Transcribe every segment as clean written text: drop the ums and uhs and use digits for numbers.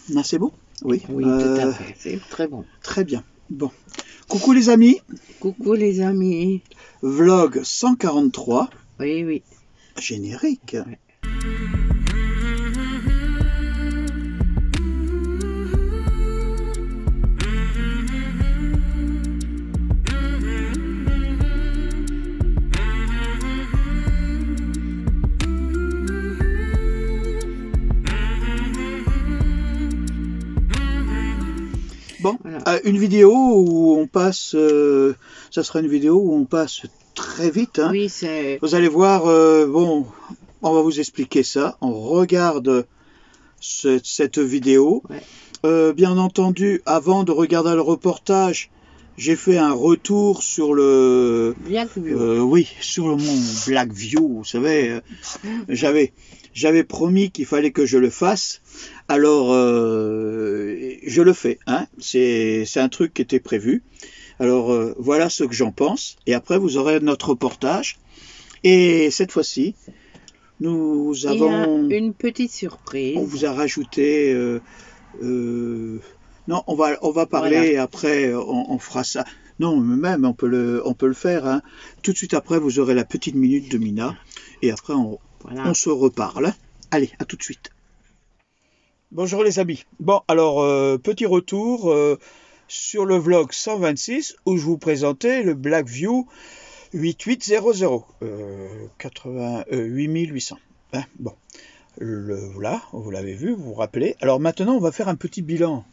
Non, c'est bon? Oui. Oui, tout à fait. C'est très bon. Très bien. Bon. Coucou les amis. Coucou les amis. Vlog 143. Oui, oui. Générique. Ouais. Bon, Voilà. une vidéo où on passe, ça sera une vidéo où on passe très vite. Hein. Oui, c'est... Vous allez voir, bon, on va vous expliquer ça. On regarde cette vidéo. Ouais. Bien entendu, avant de regarder le reportage, j'ai fait un retour sur le... Blackview. oui, sur mon Blackview, vous savez, j'avais promis qu'il fallait que je le fasse, alors je le fais, hein. C'est un truc qui était prévu. Alors voilà ce que j'en pense, et après vous aurez notre reportage, et cette fois-ci, nous avons... Il y a une petite surprise. On vous a rajouté... non, on va parler, voilà. Et après on fera ça. Non, même on peut le faire. Hein. Tout de suite après, vous aurez la petite minute de Mina. Et après, on se reparle. Allez, à tout de suite. Bonjour les amis. Bon, alors, petit retour sur le vlog 126 où je vous présentais le Blackview 8800. 8800. Hein, bon. Voilà, vous l'avez vu, vous vous rappelez. Alors maintenant, on va faire un petit bilan.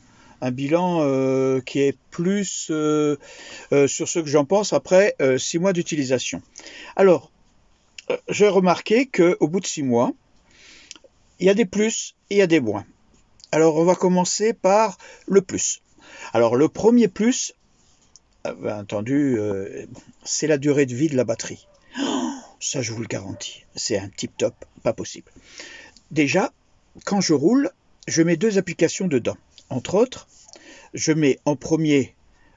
Un bilan qui est plus sur ce que j'en pense après 6 mois d'utilisation. Alors, j'ai remarqué qu'au bout de 6 mois, il y a des plus et il y a des moins. Alors, on va commencer par le plus. Alors, le premier plus, bien entendu, c'est la durée de vie de la batterie. Ça, je vous le garantis. C'est un tip-top, pas possible. Déjà, quand je roule, je mets 2 applications dedans. Entre autres, je mets en premier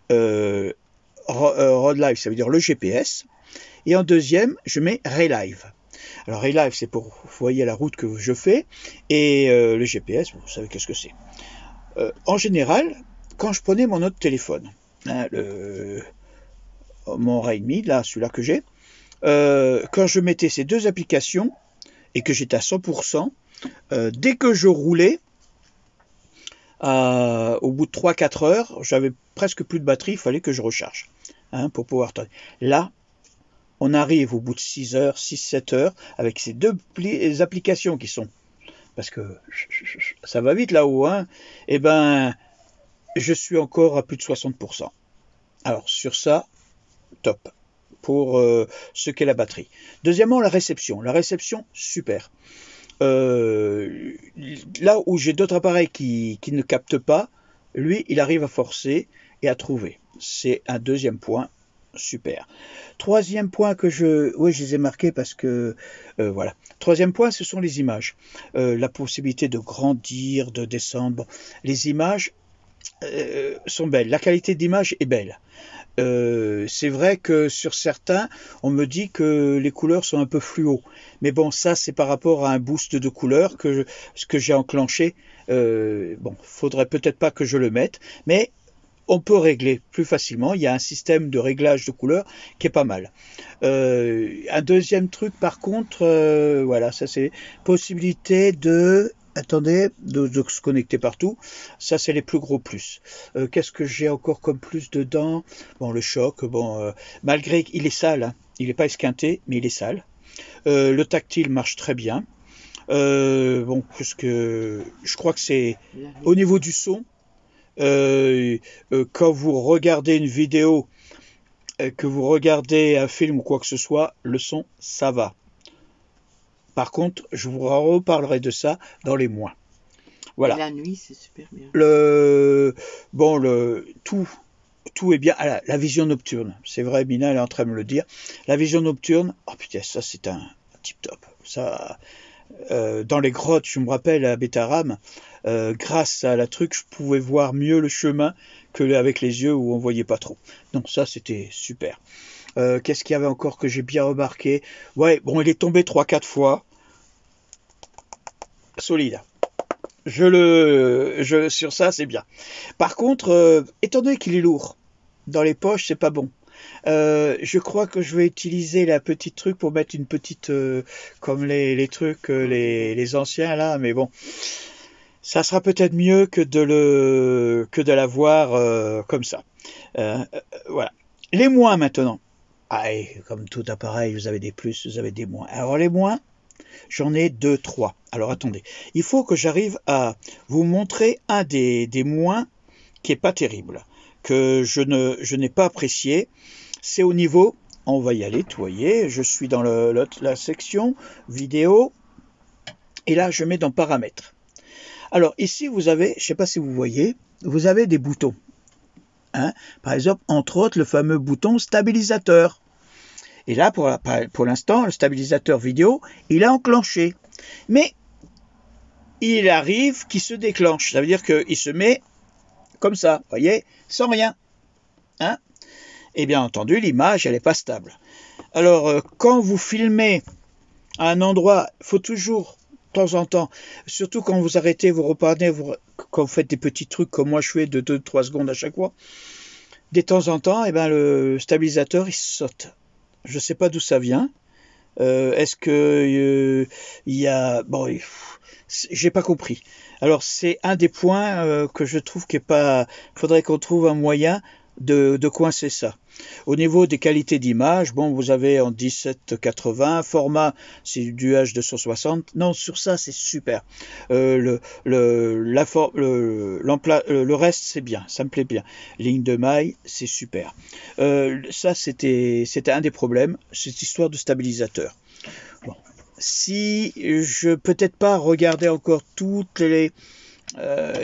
Road Live, ça veut dire le GPS, et en deuxième, je mets Relive. Alors Relive, c'est pour vous voyez la route que je fais, et le GPS, vous savez qu'est-ce que c'est. En général, quand je prenais mon autre téléphone, hein, mon Redmi, là, celui-là que j'ai, quand je mettais ces 2 applications, et que j'étais à 100%, dès que je roulais, au bout de 3-4 heures, j'avais presque plus de batterie, il fallait que je recharge, hein, pour pouvoir tourner. Là, on arrive au bout de 6 heures, 6-7 heures, avec ces 2 applications qui sont, parce que ça va vite là-haut, hein, et ben, je suis encore à plus de 60%. Alors, sur ça, top. Pour ce qu'est la batterie. Deuxièmement, la réception. La réception, super. Là où j'ai d'autres appareils qui ne captent pas, lui, il arrive à forcer et à trouver. C'est un deuxième point, super. Troisième point que je les ai marqués parce que, voilà. Troisième point, ce sont les images. La possibilité de grandir, de descendre. Bon, les images sont belles. La qualité d'image est belle. C'est vrai que sur certains, on me dit que les couleurs sont un peu fluo. Mais bon, ça, c'est par rapport à un boost de couleurs que j'ai enclenché. Bon, faudrait peut-être pas que je le mette, mais on peut régler plus facilement. Il y a un système de réglage de couleurs qui est pas mal. Un deuxième truc, par contre, voilà, ça c'est possibilité de... Attendez, de se connecter partout. Ça, c'est les plus gros plus. Qu'est-ce que j'ai encore comme plus dedans? Bon, le choc, bon, malgré qu'il est sale, hein, il n'est pas esquinté, mais il est sale. Le tactile marche très bien. Bon, parce que je crois que c'est au niveau du son. Quand vous regardez une vidéo, que vous regardez un film ou quoi que ce soit, le son, ça va. Par contre, je vous reparlerai de ça dans les mois. Voilà. Et la nuit, c'est super bien. Tout est bien. Ah, la vision nocturne, c'est vrai, Mina elle est en train de me le dire. La vision nocturne, oh putain, ça c'est un tip top. Ça, dans les grottes, je me rappelle à Bétaram, grâce à la truc, je pouvais voir mieux le chemin que avec les yeux où on voyait pas trop. Donc ça, c'était super. Qu'est-ce qu'il y avait encore que j'ai bien remarqué? Ouais, bon, il est tombé 3-4 fois. Solide. Sur ça, c'est bien. Par contre, étant donné qu'il est lourd, dans les poches, c'est pas bon. Je crois que je vais utiliser la petite truc pour mettre une petite, comme les trucs, les anciens là, mais bon, ça sera peut-être mieux que de l'avoir comme ça. Voilà. Les moins maintenant. Ah, et comme tout appareil, vous avez des plus, vous avez des moins. Alors les moins, j'en ai 2, 3. Alors attendez, il faut que j'arrive à vous montrer un des moins qui est pas terrible, que je n'ai pas apprécié. C'est au niveau, on va y aller, vous voyez, je suis dans la section vidéo, et là je mets dans paramètres. Alors ici vous avez, je ne sais pas si vous voyez, vous avez des boutons. Hein, par exemple, entre autres, le fameux bouton stabilisateur. Et là, pour l'instant, le stabilisateur vidéo, il est enclenché. Mais il arrive qu'il se déclenche. Ça veut dire qu'il se met comme ça, vous voyez, sans rien. Hein, et bien entendu, l'image, elle n'est pas stable. Alors, quand vous filmez à un endroit, il faut toujours, de temps en temps, surtout quand vous arrêtez, vous repartez, quand vous faites des petits trucs comme moi je fais de 2-3 secondes à chaque fois, de temps en temps, eh ben, le stabilisateur, il saute. Je ne sais pas d'où ça vient. Est-ce que il y a... Bon, j'ai pas compris. Alors, c'est un des points que je trouve qu'il n'est pas... faudrait qu'on trouve un moyen de coincer ça. Au niveau des qualités d'image, bon, vous avez en 1780, format, c'est du H260. Non, sur ça, c'est super. Le reste, c'est bien, ça me plaît bien. Ligne de maille, c'est super. Ça, c'était un des problèmes, cette histoire de stabilisateur. Bon. Si je peut-être pas regarder encore toutes les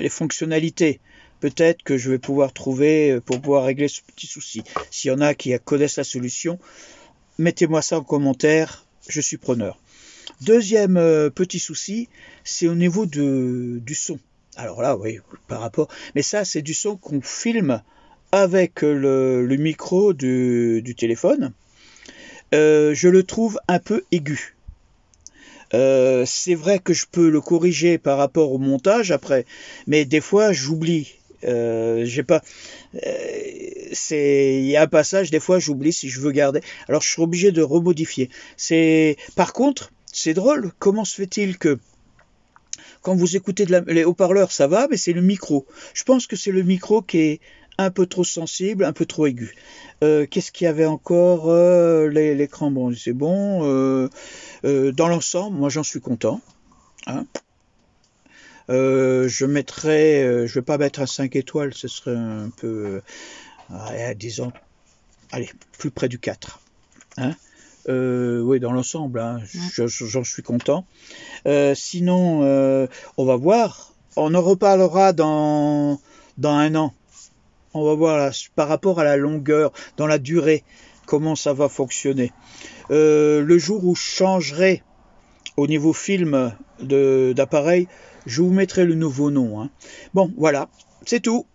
fonctionnalités, peut-être que je vais pouvoir trouver, pour pouvoir régler ce petit souci. S'il y en a qui connaissent la solution, mettez-moi ça en commentaire, je suis preneur. Deuxième petit souci, c'est au niveau du son. Alors là, oui, par rapport... Mais ça, c'est du son qu'on filme avec le micro du téléphone. Je le trouve un peu aigu. C'est vrai que je peux le corriger par rapport au montage après, mais des fois, j'oublie. J'ai pas, il y a un passage, des fois j'oublie si je veux garder, alors je suis obligé de remodifier. Par contre, c'est drôle, comment se fait-il que quand vous écoutez les haut-parleurs ça va, mais c'est le micro. Je pense que c'est le micro qui est un peu trop sensible, un peu trop aigu. Qu'est-ce qu'il y avait encore? L'écran, bon, c'est bon. Dans l'ensemble, moi j'en suis content. Hein. Je vais pas mettre un 5 étoiles, ce serait un peu, disons, allez, plus près du 4. Hein, oui, dans l'ensemble, hein, j'en suis content. Sinon, on va voir, on en reparlera dans un an. On va voir là, par rapport à la longueur, dans la durée, comment ça va fonctionner. Le jour où je changerai au niveau film d'appareil, je vous mettrai le nouveau nom. Hein. Bon, voilà, c'est tout.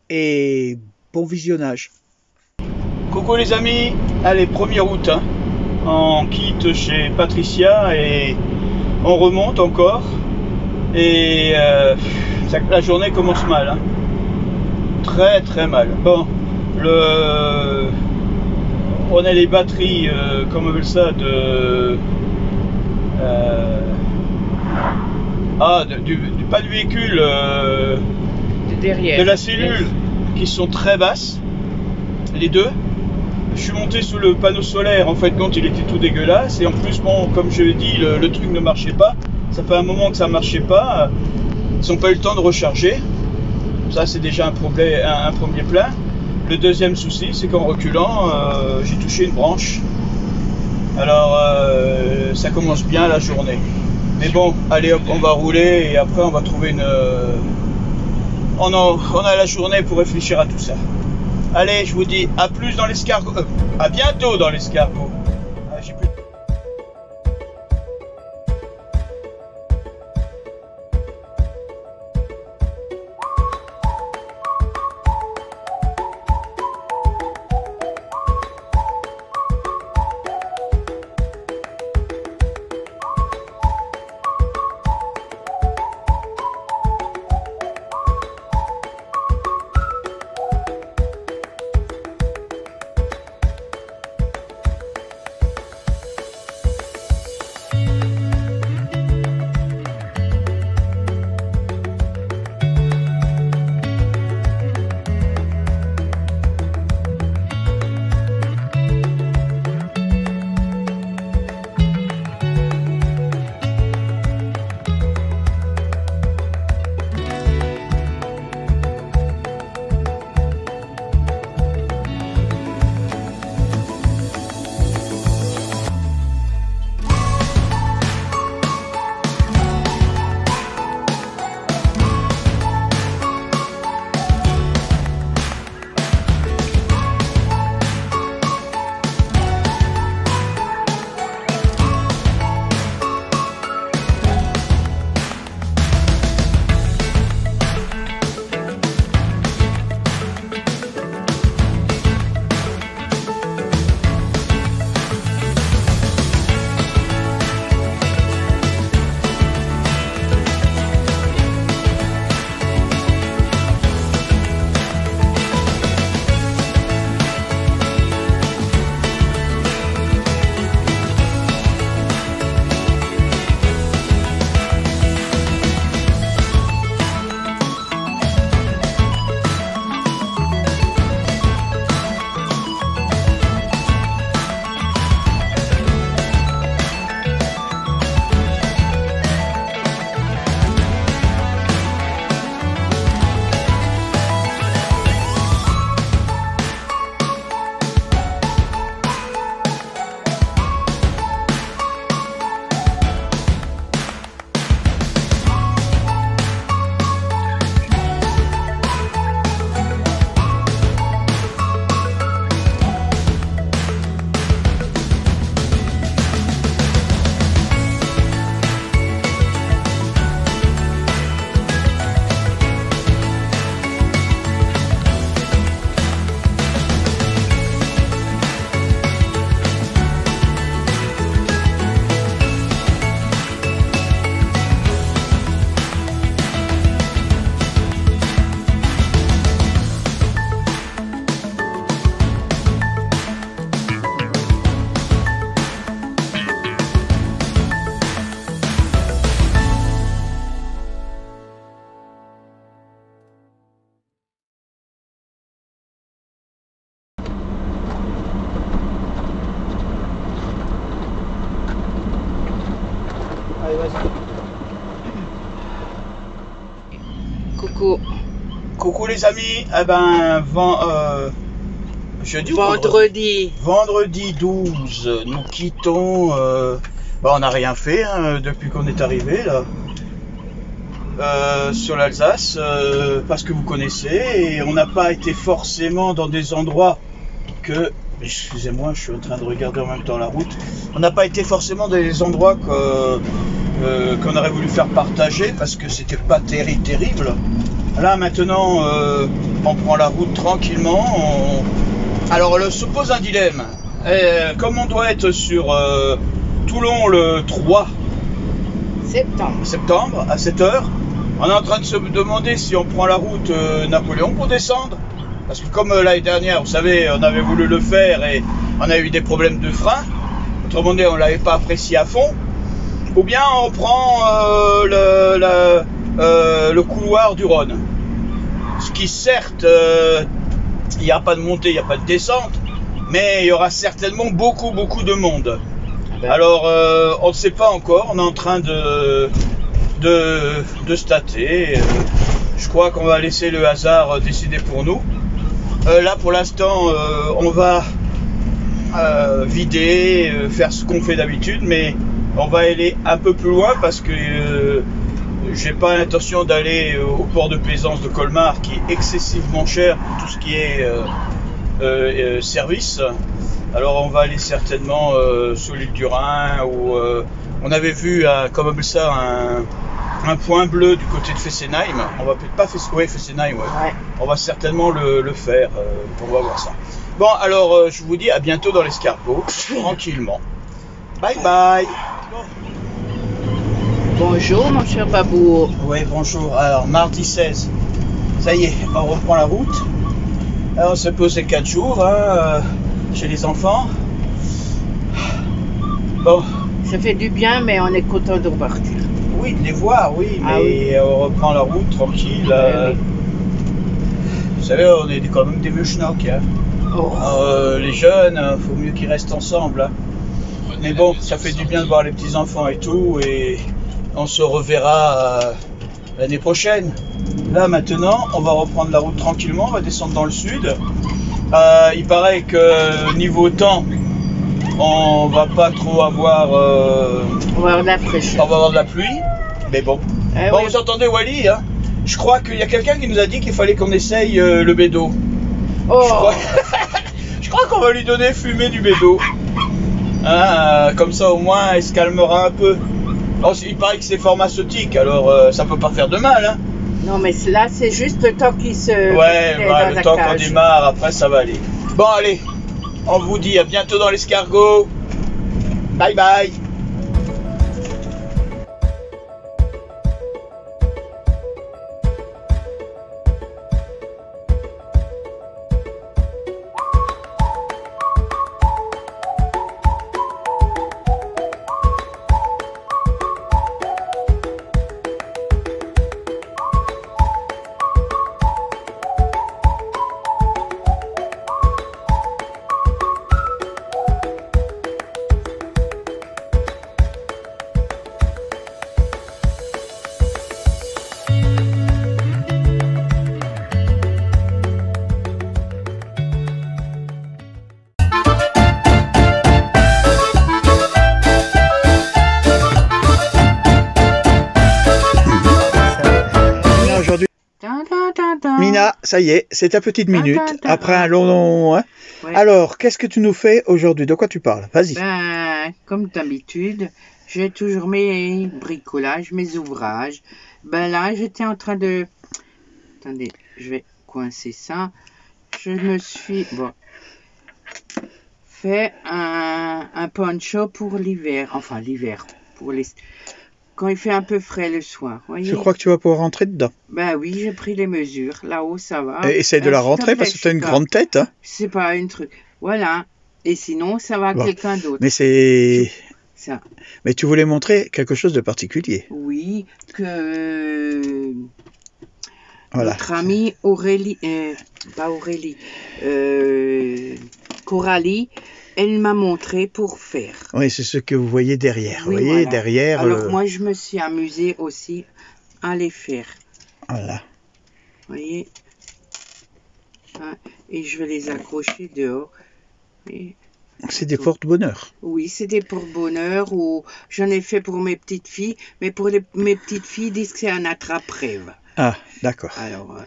Et bon visionnage. Coucou les amis, allez, 1er août. Hein. On quitte chez Patricia et on remonte encore. Et la journée commence mal. Hein. Très très mal. Bon, on a les batteries, comme on appelle ça, pas du véhicule, de la cellule, qui sont très basses, les deux. Je suis monté sous le panneau solaire, en fait, quand il était tout dégueulasse, et en plus, bon, comme je l'ai dit, le truc ne marchait pas. Ça fait un moment que ça ne marchait pas. Ils n'ont pas eu le temps de recharger. Ça, c'est déjà un premier plan. Le deuxième souci, c'est qu'en reculant, j'ai touché une branche. Alors, ça commence bien la journée. Mais bon, allez hop, on va rouler et après on va trouver on a la journée pour réfléchir à tout ça. Allez, je vous dis à plus dans l'escargot. À bientôt dans l'escargot. Coucou. Coucou les amis, eh ben, jeudi ou vendredi 12, nous quittons, on n'a rien fait hein, depuis qu'on est arrivé là, sur l'Alsace, parce que vous connaissez, et on n'a pas été forcément dans des endroits que, excusez-moi, je suis en train de regarder en même temps la route, on n'a pas été forcément dans des endroits qu'on aurait voulu faire partager, parce que c'était pas terrible. Là maintenant, on prend la route tranquillement. Alors, se pose un dilemme. Comme on doit être sur Toulon le 3 septembre à 7h, on est en train de se demander si on prend la route Napoléon pour descendre. Parce que comme l'année dernière, vous savez, on avait voulu le faire et on a eu des problèmes de frein. Autrement dit, on ne l'avait pas apprécié à fond. Ou bien on prend le couloir du Rhône. Ce qui certes, il n'y a pas de montée, il n'y a pas de descente, mais il y aura certainement beaucoup de monde. Alors on ne sait pas encore, on est en train de stater. Je crois qu'on va laisser le hasard décider pour nous. Là pour l'instant on va vider, faire ce qu'on fait d'habitude, mais on va aller un peu plus loin parce que j'ai pas l'intention d'aller au port de plaisance de Colmar qui est excessivement cher pour tout ce qui est service. Alors on va aller certainement sur l'île du Rhin où on avait vu comme ça un point bleu du côté de Fessenheim. On va peut-être pas Fessenheim, ouais. On va certainement le faire. On va voir ça. Bon alors je vous dis à bientôt dans l'escargot, tranquillement. Bye bye. Bonjour mon cher Babou. Oui, bonjour. Alors, mardi 16, ça y est, on reprend la route. Alors, on s'est posé 4 jours hein, chez les enfants. Bon. Ça fait du bien, mais on est content de repartir. Oui, de les voir, oui, mais on reprend la route tranquille. Oui. Vous savez, on est quand même des vieux schnocks. Hein. Les jeunes, faut mieux qu'ils restent ensemble. Hein. Mais bon, ça fait du bien de voir les petits-enfants et tout, et on se reverra l'année prochaine. Là maintenant, on va reprendre la route tranquillement, on va descendre dans le sud. Il paraît que niveau temps, on va pas trop avoir... on va avoir de la fraîcheur. On va avoir de la pluie, mais bon. Bon, oui. Vous entendez Wally, hein? Je crois qu'il y a quelqu'un qui nous a dit qu'il fallait qu'on essaye le bédo. Je crois qu'on va lui donner fumer du bédo. Hein, comme ça au moins elle se calmera un peu. Alors, il paraît que c'est pharmaceutique, alors ça peut pas faire de mal. Hein. Non mais là c'est juste le temps qu'il se... Ouais, le temps qu'on démarre, après ça va aller. Bon allez, on vous dit à bientôt dans l'escargot. Bye bye. Mina, ça y est, c'est ta petite minute, après un long... Hein. Ouais. Alors, qu'est-ce que tu nous fais aujourd'hui? De quoi tu parles? Vas-y. Comme d'habitude, j'ai toujours mes bricolages, mes ouvrages. Là, j'étais en train de... Attendez, je vais coincer ça. Je me suis fait un poncho pour l'hiver. Enfin, l'hiver, pour les... Quand il fait un peu frais le soir. Voyez. Je crois que tu vas pouvoir rentrer dedans. Oui, j'ai pris les mesures. Là-haut, ça va. Essaye de la rentrer parce que tu as une grande tête. Hein. C'est pas un truc. Voilà. Et sinon, ça va à quelqu'un d'autre. Mais c'est... Ça. Mais tu voulais montrer quelque chose de particulier. Oui, que... Voilà. Notre amie Aurélie... Coralie... Elle m'a montré pour faire. Oui, c'est ce que vous voyez derrière. Oui, vous voyez derrière. Alors moi, je me suis amusée aussi à les faire. Voilà. voyez. Hein, et je vais les accrocher dehors. Et C'est des porte-bonheur. oui, c'est des porte-bonheur ou j'en ai fait pour mes petites filles, mais pour mes petites filles, ils disent que c'est un attrape-rêve. Ah, d'accord. Alors,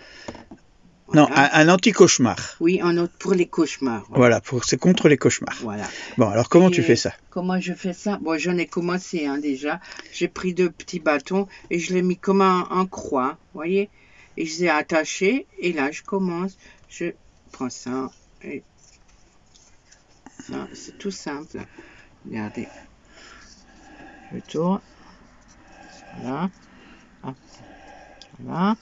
Non, voilà. un anti-cauchemar. Oui, un autre pour les cauchemars. Voilà, c'est contre les cauchemars. Voilà. Bon, alors comment Et tu fais ça? Comment je fais ça? Bon, j'en ai commencé déjà. J'ai pris 2 petits bâtons et je les mis comme un croix, voyez? Et je les ai attachés et là, je commence. Je prends ça et ça, c'est tout simple. Regardez. Je tourne. Voilà. Hop. Voilà.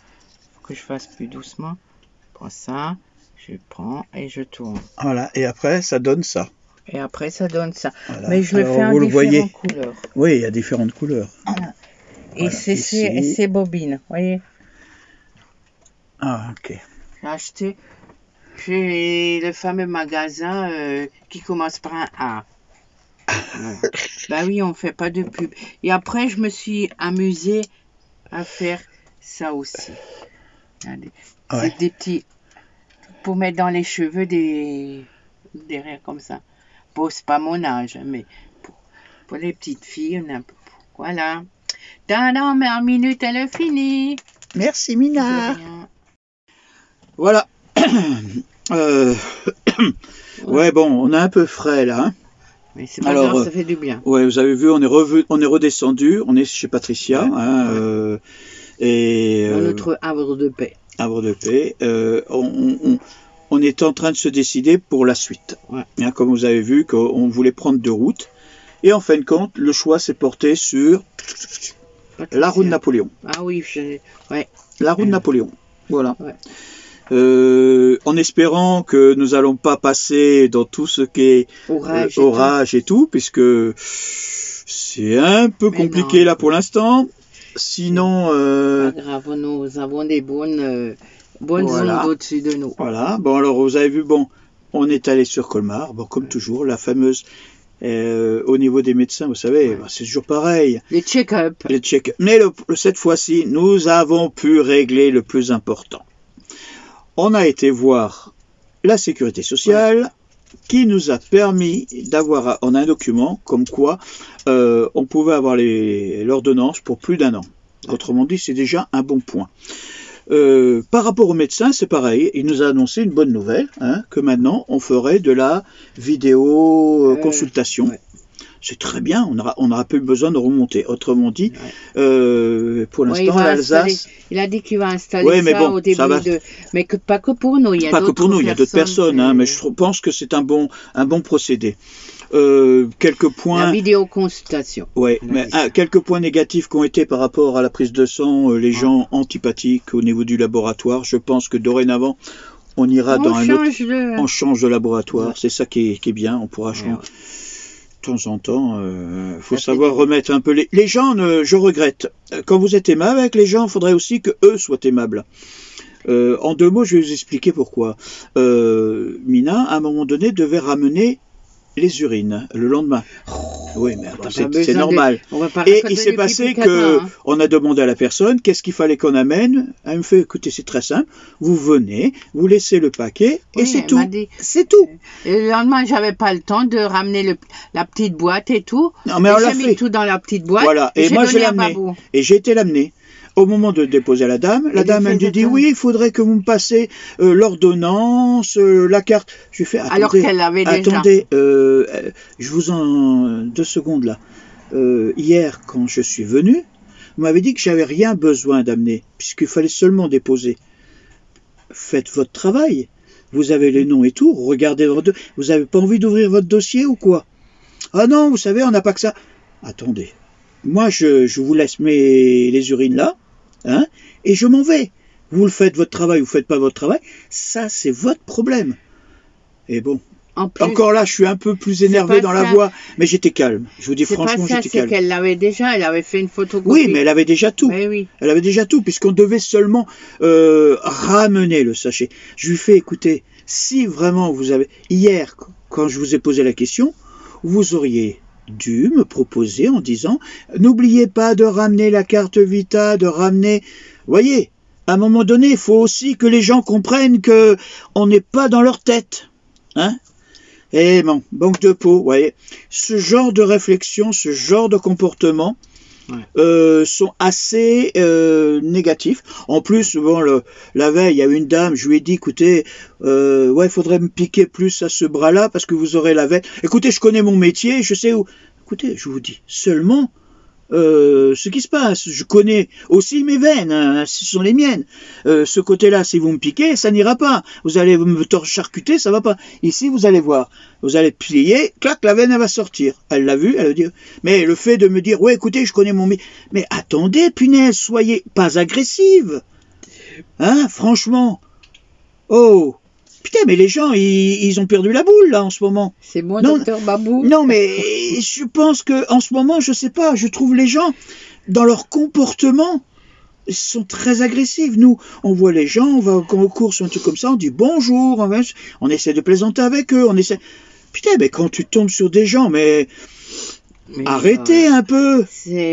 Faut que je fasse plus doucement. Je prends ça, je prends et je tourne. Voilà, et après, ça donne ça. Et après, ça donne ça. Voilà. Mais je le Alors, fais en vous le voyez. différentes couleurs. Oui, il y a différentes couleurs. Et Voilà, ici. c'est bobines, voyez. Ah, ok. J'ai acheté chez le fameux magasin qui commence par un A. Voilà. Bah oui, on fait pas de pub. Et après, je me suis amusée à faire ça aussi. Regardez. Ouais. C'est des petits... Pour mettre dans les cheveux derrière comme ça. Bon, c'est pas mon âge, mais pour les petites filles, voilà. Tadam, mais en minute, elle est finie. Merci, De Mina. rien. Voilà. Ouais, bon, on est un peu frais, là. Hein. Mais c'est pas Alors, grave, ça fait du bien. Ouais, vous avez vu, on est redescendu. On est chez Patricia. Ouais. Hein, et Dans notre havre de paix. havre de paix. On est en train de se décider pour la suite. Ouais. Hein, comme vous avez vu, qu'on voulait prendre 2 routes. Et en fin de compte, le choix s'est porté sur la roue de Napoléon. Ah oui, ouais. La roue de Napoléon. Voilà. Ouais. En espérant que nous n'allons pas passer dans tout ce qui est orage et tout, puisque c'est un peu Mais compliqué non. là pour l'instant. Sinon, Pas grave, nous avons des bonnes Voilà. ondes au-dessus de nous. voilà. Bon, alors vous avez vu, bon, on est allé sur Colmar. Bon, comme toujours, la fameuse, au niveau des médecins, vous savez, bah, c'est toujours pareil. Les check-up. Les check. Mais cette fois-ci, nous avons pu régler le plus important. On a été voir la sécurité sociale qui nous a permis d'avoir, on a un document comme quoi on pouvait avoir l'ordonnance pour plus d'1 an. Autrement dit, c'est déjà un bon point. Par rapport au médecin, c'est pareil. Il nous a annoncé une bonne nouvelle, hein, que maintenant on ferait de la vidéo consultation. Ouais. C'est très bien, on n'aura plus besoin de remonter. Autrement dit, pour Ouais, l'instant, l'Alsace... il a dit qu'il va installer Ouais, mais ça bon, au début ça va. Mais pas que pour nous. Il y a Pas que pour nous, il y a d'autres personnes, hein, mais je pense que c'est un bon procédé. Quelques La points... vidéoconsultation. Ouais, Elle a mais dit ça. quelques points négatifs qui ont été par rapport à la prise de sang, les gens antipathiques au niveau du laboratoire. Je pense que dorénavant, on ira dans un autre... On change de laboratoire, Ouais. c'est ça qui est bien, on pourra changer. Ouais. De temps en temps, faut Ça savoir remettre un peu les gens. Je regrette. Quand vous êtes aimable avec les gens, il faudrait aussi que eux soient aimables. En 2 mots, je vais vous expliquer pourquoi. Mina, à un moment donné, devait ramener les urines le lendemain. Oui, mais attends, c'est normal. Et il s'est passé que on a demandé à la personne qu'est-ce qu'il fallait qu'on amène. Elle me fait, écoutez, c'est très simple. Vous venez, vous laissez le paquet et c'est tout. C'est tout. Et le lendemain, j'avais pas le temps de ramener la petite boîte et tout. Non, mais on l'a J'ai fait. mis tout dans la petite boîte. Voilà. Et moi, j'ai l'amené. Et j'ai été l'amener. Au moment de déposer à la dame, la dame elle me dit oui, il faudrait que vous me passez l'ordonnance, la carte. Je lui fais attendez, alors qu'elle l'avait déjà. Attendez, je vous en 2 secondes là. Hier, quand je suis venu, vous m'avez dit que j'avais rien besoin d'amener, puisqu'il fallait seulement déposer. Faites votre travail. Vous avez les noms et tout. Regardez votre. Vous n'avez pas envie d'ouvrir votre dossier ou quoi? Ah non, vous savez, on n'a pas que ça. Attendez. Moi, je vous laisse les urines là, hein, et je m'en vais. Vous le faites votre travail, vous ne faites pas votre travail, ça, c'est votre problème. Et bon, encore là, je suis un peu plus énervé dans la voix, mais j'étais calme. Je vous dis franchement, j'étais calme. C'est qu'elle l'avait déjà, elle avait fait une photocopie. Oui, mais elle avait déjà tout. Oui. Elle avait déjà tout, puisqu'on devait seulement ramener le sachet. Je lui fais, écoutez, si vraiment vous avez... Hier, quand je vous ai posé la question, vous auriez dû me proposer en disant n'oubliez pas de ramener la carte Vita, de ramener, voyez, à un moment donné, il faut aussi que les gens comprennent que on n'est pas dans leur tête. Hein? Et bon, banque de peau, vous voyez. Ce genre de réflexion, ce genre de comportement sont assez négatifs. En plus, bon, la veille, il y a une dame, je lui ai dit, écoutez, il faudrait me piquer plus à ce bras-là parce que vous aurez la veine. Écoutez, je connais mon métier, je sais où. Écoutez, je vous dis, seulement ce qui se passe. Je connais aussi mes veines, hein, ce sont les miennes. Ce côté-là, si vous me piquez, ça n'ira pas. Vous allez me charcuter, ça va pas. Ici, vous allez voir. Vous allez plier, clac, la veine, elle va sortir. Elle l'a vu, elle va dire. Mais le fait de me dire, ouais, écoutez, je connais mon métier. Mais attendez, punaise, soyez pas agressive. Hein, franchement. Oh. Putain, mais les gens, ils ont perdu la boule, là, en ce moment. C'est moi, docteur Babou. Non, mais je pense que en ce moment, je sais pas, je trouve les gens, dans leur comportement, ils sont très agressifs. Nous, on voit les gens, on va aux courses, un truc comme ça, on dit bonjour, on essaie de plaisanter avec eux, on essaie... Putain, mais quand tu tombes sur des gens, mais arrêtez un peu.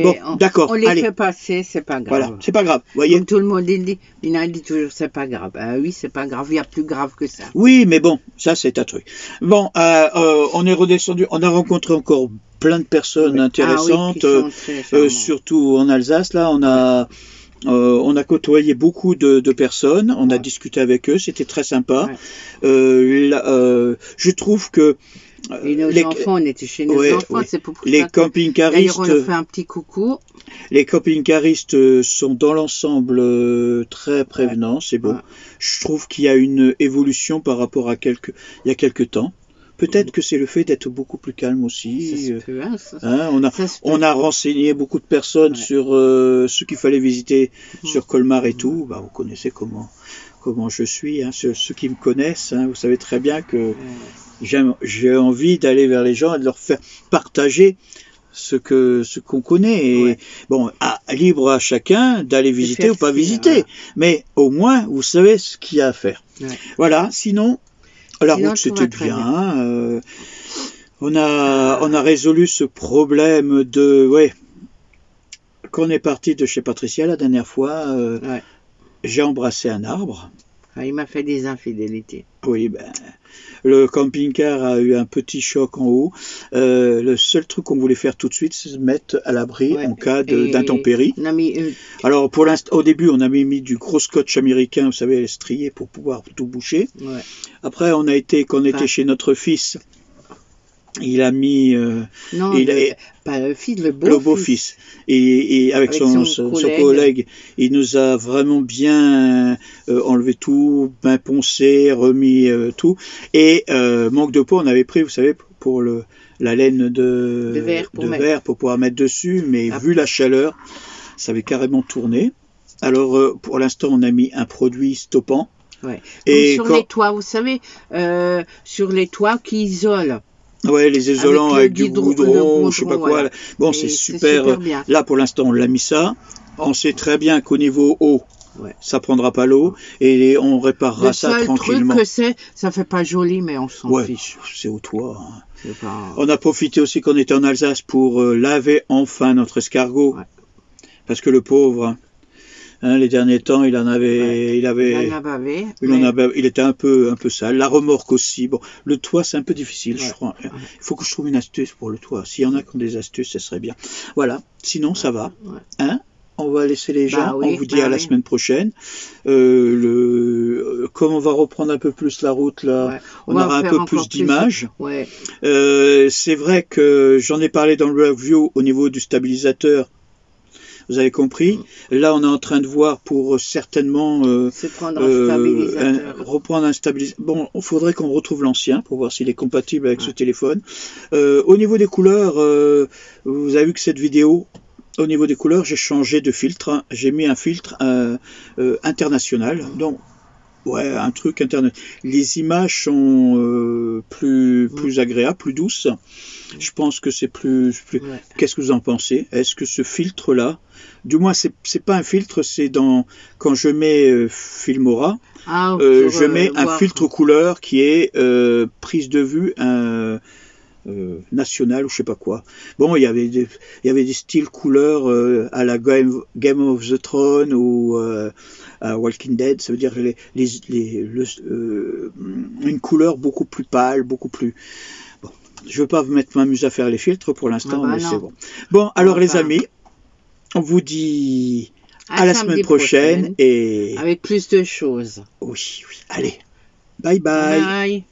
Bon, d'accord, on les allez. fait passer, c'est pas grave. Voilà, c'est pas grave, voyez. Comme tout le monde dit, il dit toujours c'est pas grave. Oui, c'est pas grave, il y a plus grave que ça. Oui, mais bon, ça c'est un truc. Bon, on est redescendu, on a rencontré encore plein de personnes intéressantes, surtout en Alsace, là, on a côtoyé beaucoup de personnes, on a discuté avec eux, c'était très sympa. Je trouve que et nos enfants, on était chez nos enfants, c'est pour les camping-caristes. D'ailleurs, on a fait un petit coucou. Les camping-caristes sont dans l'ensemble très prévenants, c'est beau. Je trouve qu'il y a une évolution par rapport à il y a quelques temps. Peut-être que c'est le fait d'être beaucoup plus calme aussi. On a renseigné beaucoup de personnes sur ce qu'il fallait visiter sur Colmar et tout. Bah, vous connaissez comment je suis, hein, ceux qui me connaissent, hein, vous savez très bien que j'ai envie d'aller vers les gens et de leur faire partager ce qu'on connaît. Et bon, libre à chacun d'aller visiter ou pas visiter. Mais au moins, vous savez ce qu'il y a à faire. Voilà, sinon, la route c'était bien. On a résolu ce problème qu'on est parti de chez Patricia la dernière fois. J'ai embrassé un arbre. Il m'a fait des infidélités. Oui, le camping-car a eu un petit choc en haut. Le seul truc qu'on voulait faire tout de suite, c'est se mettre à l'abri en cas d'intempéries. Alors, pour l'instant, au début, on a mis du gros scotch américain, vous savez, strié pour pouvoir tout boucher. Après, quand on était chez notre fils, il a mis... pas le fils, le beau-fils. Et avec son collègue, il nous a vraiment bien enlevé tout, bien poncé, remis tout. Et manque de peau, on avait pris, vous savez, pour la laine de verre pour pouvoir mettre dessus, mais vu la chaleur, ça avait carrément tourné. Alors, pour l'instant, on a mis un produit stoppant. Et sur les toits, vous savez, sur les toits qui isolent. Ouais, les isolants avec du goudron, je sais pas quoi. Bon, c'est super. Là, pour l'instant, on l'a mis ça. On sait très bien qu'au niveau eau, ça prendra pas l'eau et on réparera ça tranquillement. Le seul truc que ça fait pas joli, mais on s'en fiche. C'est au toit. Hein. On a profité aussi qu'on était en Alsace pour laver enfin notre escargot. Parce que le pauvre... Hein, les derniers temps, il était un peu sale. La remorque aussi. Bon, le toit, c'est un peu difficile, je crois. Il faut que je trouve une astuce pour le toit. S'il y en a qui ont des astuces, ça serait bien. Voilà. Sinon, ça va. Hein? On va laisser les gens. On vous dit à la semaine prochaine. Comme on va reprendre un peu plus la route, là, on aura un peu plus d'images. C'est vrai que j'en ai parlé dans le review au niveau du stabilisateur. Vous avez compris. Là, on est en train de voir pour certainement reprendre un stabilisateur. Bon, il faudrait qu'on retrouve l'ancien pour voir s'il est compatible avec ce téléphone. Au niveau des couleurs, vous avez vu que cette vidéo, au niveau des couleurs, j'ai changé de filtre. Hein. J'ai mis un filtre international. Donc, un truc international. Les images sont plus agréables, plus douces. Je pense que c'est plus... Qu'est-ce que vous en pensez? Est-ce que ce filtre-là, du moins c'est pas un filtre, c'est quand je mets Filmora, je mets un filtre couleur qui est prise de vue nationale ou je sais pas quoi. Bon, il y avait des styles couleurs à la Game of the Throne ou à Walking Dead, ça veut dire une couleur beaucoup plus pâle, beaucoup plus... Bon, je veux pas m'amuser à faire les filtres pour l'instant, mais c'est bon. Bon, alors les amis, on vous dit à la semaine prochaine et... avec plus de choses. Oui, allez, bye bye. Bye.